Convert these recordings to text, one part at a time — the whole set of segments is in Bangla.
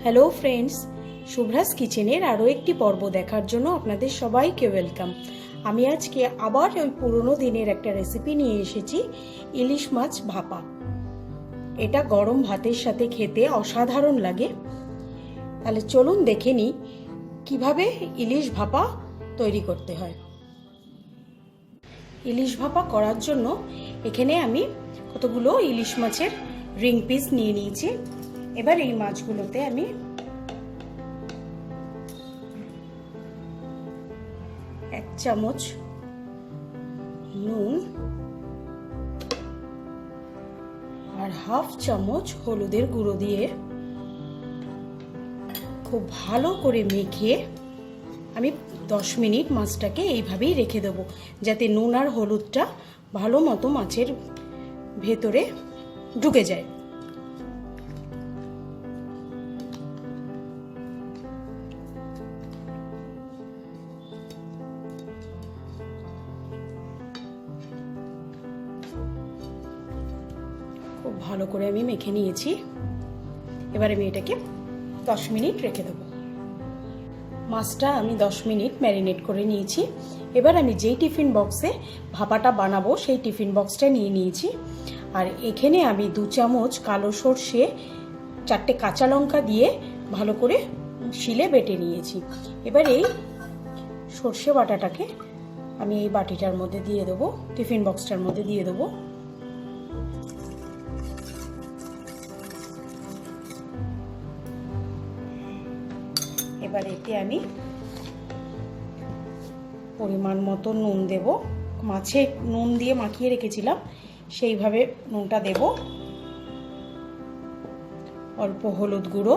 হ্যালো ফ্রেন্ডস, শুভ্রাস কিচেনের আরও একটি পর্ব দেখার জন্য আপনাদের সবাইকে ওয়েলকাম। আমি আজকে আবার ওই পুরনো দিনের একটা রেসিপি নিয়ে এসেছি, ইলিশ মাছ ভাপা। এটা গরম ভাতের সাথে খেতে অসাধারণ লাগে। তাহলে চলুন দেখে নিই কীভাবে ইলিশ ভাপা তৈরি করতে হয়। ইলিশ ভাপা করার জন্য এখানে আমি কতগুলো ইলিশ মাছের রিং পিস নিয়ে নিয়েছি। এবার এই মাছগুলোতে আমি এক চামচ নুন আর হাফ চামচ হলুদের গুঁড়ো দিয়ে খুব ভালো করে মেখে আমি 10 মিনিট মাছটাকে এইভাবেই রেখে দেবো, যাতে নুন আর হলুদটা ভালো মতো মাছের ভেতরে ঢুকে যায়। খুব ভালো করে আমি মেখে নিয়েছি। এবার আমি এটাকে 10 মিনিট রেখে দেবো। মাছটা আমি 10 মিনিট ম্যারিনেট করে নিয়েছি। এবার আমি যেই টিফিন বক্সে ভাপাটা বানাবো সেই টিফিন বক্সটা নিয়ে নিয়েছি। আর এখানে আমি 2 চামচ কালো সর্ষে, 4টে কাঁচা লঙ্কা দিয়ে ভালো করে শিলে বেটে নিয়েছি। এবার এই সর্ষে বাটাটাকে আমি এই বাটিটার মধ্যে দিয়ে দেবো, টিফিন বক্সটার মধ্যে দিয়ে দেবো। এবার এতে আমি পরিমাণ মতো নুন দেব। মাছে নুন দিয়ে মাখিয়ে রেখেছিলাম, সেইভাবে নুনটা দেব। অল্প হলুদ গুঁড়ো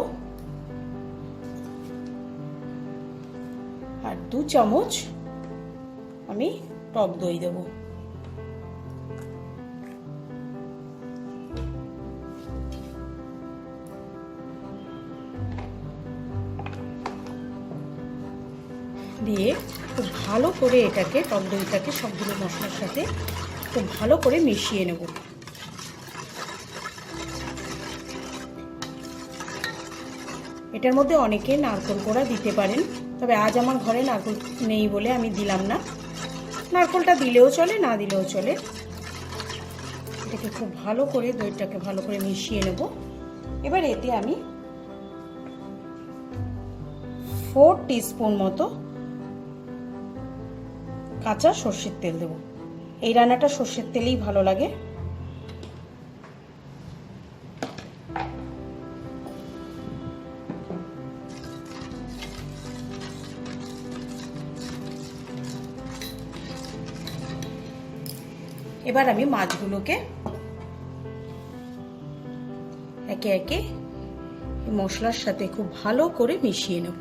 আর 2 চামচ আমি টক দই দেব। দিয়ে খুব ভালো করে এটাকে, টক দইটাকে সবগুলো মশলার সাথে খুব ভালো করে মিশিয়ে নেব। এটার মধ্যে অনেকে নারকেল কোড়া দিতে পারেন, তবে আজ আমার ঘরে নারকেল নেই বলে আমি দিলাম না। নারকেলটা দিলেও চলে, না দিলেও চলে। এটাকে খুব ভালো করে, দইটাকে ভালো করে মিশিয়ে নেব। এবার এতে আমি 4 টিস্পুন মতো কাঁচা সর্ষের তেল দেব। এই রান্নাটা সর্ষের তেলেই ভালো লাগে। এবার আমি মাছগুলোকে একে একে মশলার সাথে খুব ভালো করে মিশিয়ে নেব।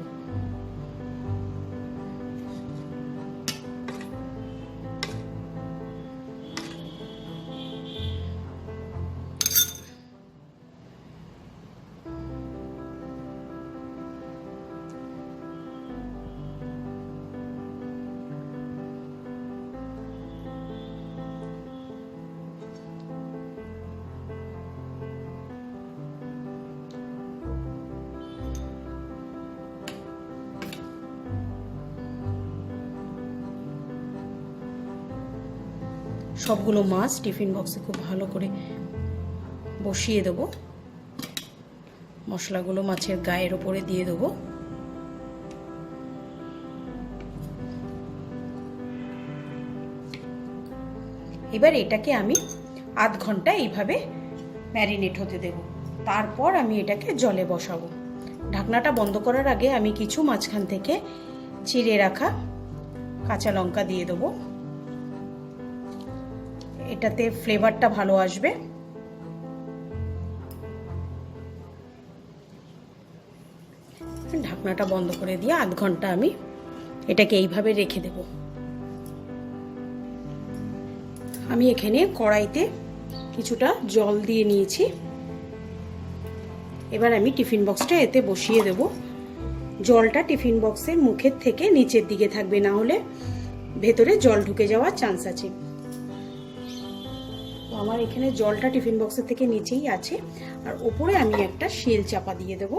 সবগুলো মাছ টিফিন বক্সে খুব ভালো করে বসিয়ে দেব। মশলাগুলো মাছের গায়ের ওপরে দিয়ে দেব। এবার এটাকে আমি আধ ঘন্টা এইভাবে ম্যারিনেট হতে দেব। তারপর আমি এটাকে জলে বসাবো। ঢাকনাটা বন্ধ করার আগে আমি কিছু মাঝখান থেকে চিড়ে রাখা কাঁচা লঙ্কা দিয়ে দেবো। এটাতে ফ্লেভারটা ভালো আসবে। ঢাকনাটা বন্ধ করে দিয়ে আধ ঘন্টা আমি এটাকে এইভাবে রেখে দেব। আমি এখানে কড়াইতে কিছুটা জল দিয়ে নিয়েছি। এবার আমি টিফিন বক্সটা এতে বসিয়ে দেব। জলটা টিফিন বক্সের মুখের থেকে নিচের দিকে থাকবে, না হলে ভেতরে জল ঢুকে যাওয়ার চান্স আছে। আমার এখানে জলটা টিফিন বক্সের থেকে নিচেই আছে। আর উপরে আমি একটা শিল চাপা দিয়ে দেব।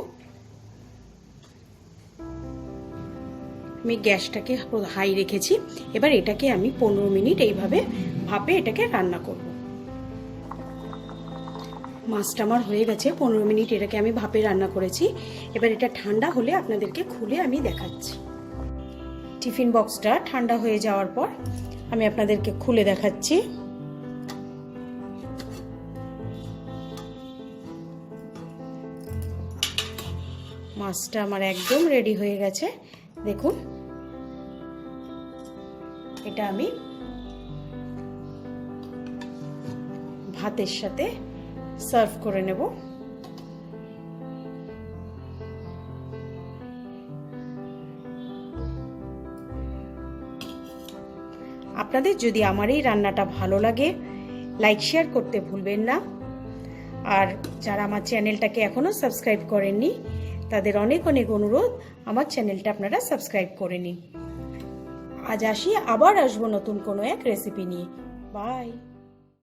আমি গ্যাসটাকে হাই রেখেছি। এবার এটাকে আমি 15 মিনিট এইভাবে ভাপে এটাকে রান্না করব। মাছটা আমার হয়ে গেছে, 15 মিনিট এটাকে আমি ভাপে রান্না করেছি। এবার এটা ঠান্ডা হলে আপনাদেরকে খুলে আমি দেখাচ্ছি। টিফিন বক্সটা ঠান্ডা হয়ে যাওয়ার পর আমি আপনাদেরকে খুলে দেখাচ্ছি। মাছটা আমার একদম রেডি হয়ে গেছে, দেখুন। এটা আমি ভাতের সাথে সার্ভ করে নেব। আপনাদের যদি আমার এই রান্নাটা ভালো লাগে, লাইক শেয়ার করতে ভুলবেন না। আর যারা আমার চ্যানেলটাকে এখনো সাবস্ক্রাইব করেননি, তাদের অনেক অনেক অনুরোধ আমার চ্যানেলটা আপনারা সাবস্ক্রাইব করে নিন। আজ আসি, আবার আসবো নতুন কোনো এক রেসিপি নিয়ে। বাই।